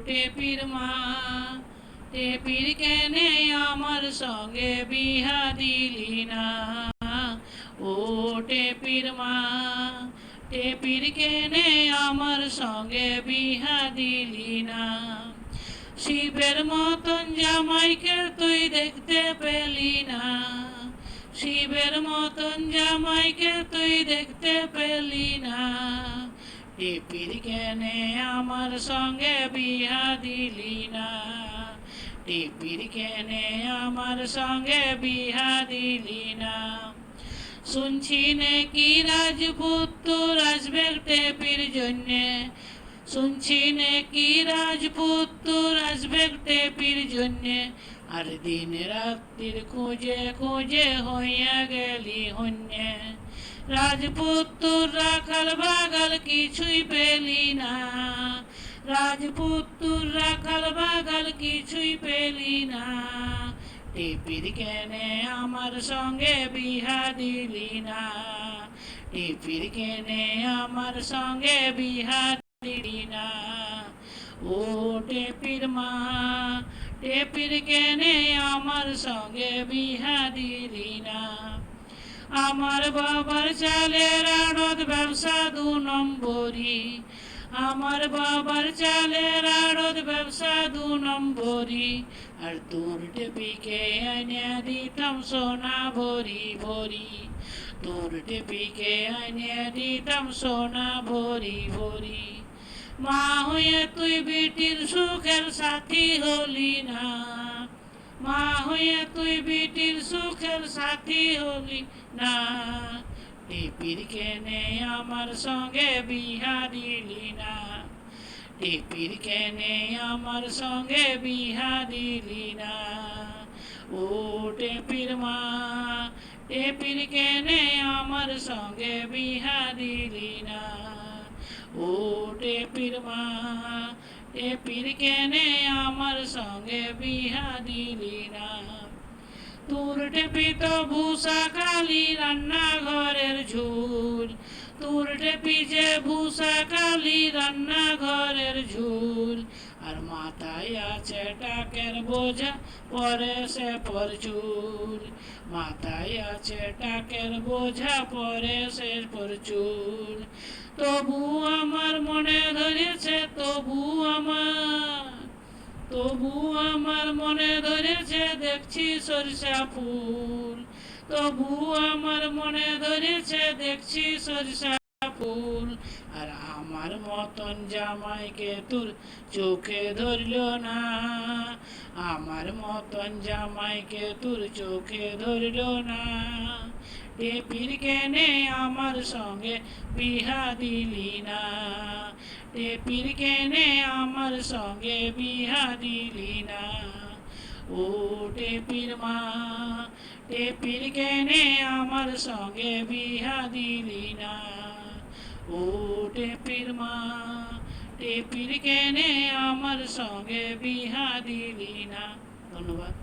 টেপির মা, টেপির কেনে আমার সঙ্গে বিহা দিলি না। ও টেপির মা, টেপির কেনে আমার সঙ্গে বিহা দিলি না। শিবের মতন জামাইকে তুই দেখতে পেলি না, শিবের মতন জামাইকে তুই দেখতে পেলি না। টেপির কেনে আমার সঙ্গে বিহা দিলি না, টেপির কেনে আমার সঙ্গে বিহা দিলি না। শুনছি নাকি রাজপুত তোর আসবে টেপির জন্যে, শুনছি নাকি রাজপুত তোর আসবে টেপির জন্যে। আর দিন রাত্রির খুঁজে খুঁজে হইয়া গেলি হন্যে। রাজপুত তোর রাখাল বাগাল কিছুই পেলি না, রাজপুত তোর রাখাল বাগাল কিছুই পেলি না। টেপির কেনে আমার সঙ্গে বিহা দিলি না, টেপির কেনে আমার সঙ্গে বিহা দিলি না। ও টেপির মা, টেপির কেনে আমার সঙ্গে বিহা দিলি না। আমার বাবার চালের আড়ত ব্যবসা 2 নম্বরি, আমার বাবার চালের আড়ত ব্যবসা 2 নম্বরি। আর তোর টেপিকে আইনে দিতাম সোনা ভরি ভরি, তোর টেপিকে আইনে দিতাম সোনা ভরি ভরি। মা হয়ে তুই বিটির সুখের সাথী হলি না, মা হয়ে তুই বিটির সুখের সাথী হলি না। টেপির কেনে আমার সঙ্গে বিহা দিলি না, টেপির কেনে আমার সঙ্গে বিহা দিলি না। ও টেপির মা, টেপির কেনে আমার সঙ্গে বিহা দিলি না। ও টেপির মা, টেপির কেনে আমার সঙ্গে বিহা দিলি না। তোর টেপি তো ভূষা কালি রান্নাঘরের ঝুল, তোর টেপি যে ভূষা কালি রান্নাঘরের ঝুল। আর মাথায় আছে টাকের বোঝা পরে সে পরচুল, মাথায় আছে টাকের বোঝা পরে সে পরচুল। তবু আমার মনে ধরেছে, তবু আমার, তবু আমার মনে ধরেছে দেখছি সরিষা ফুল, তবু আমার মনে ধরেছে দেখছি সরিষা ফুল। আর আমার মতন জামাইকে তোর চোখে ধরল না, আমার মতন জামাইকে তোর চোখে ধরল না। টেপির কেনে আমার সঙ্গে বিহা দিলি না, টেপির কেনে আমার সঙ্গে বিহা দিলি না। ও টেপির মা, টেপির কেনে আমার সঙ্গে বিহা দিলি না। ও টেপির মা, টেপির কেনে আমার সঙ্গে বিহা দিলি না। ধন্যবাদ।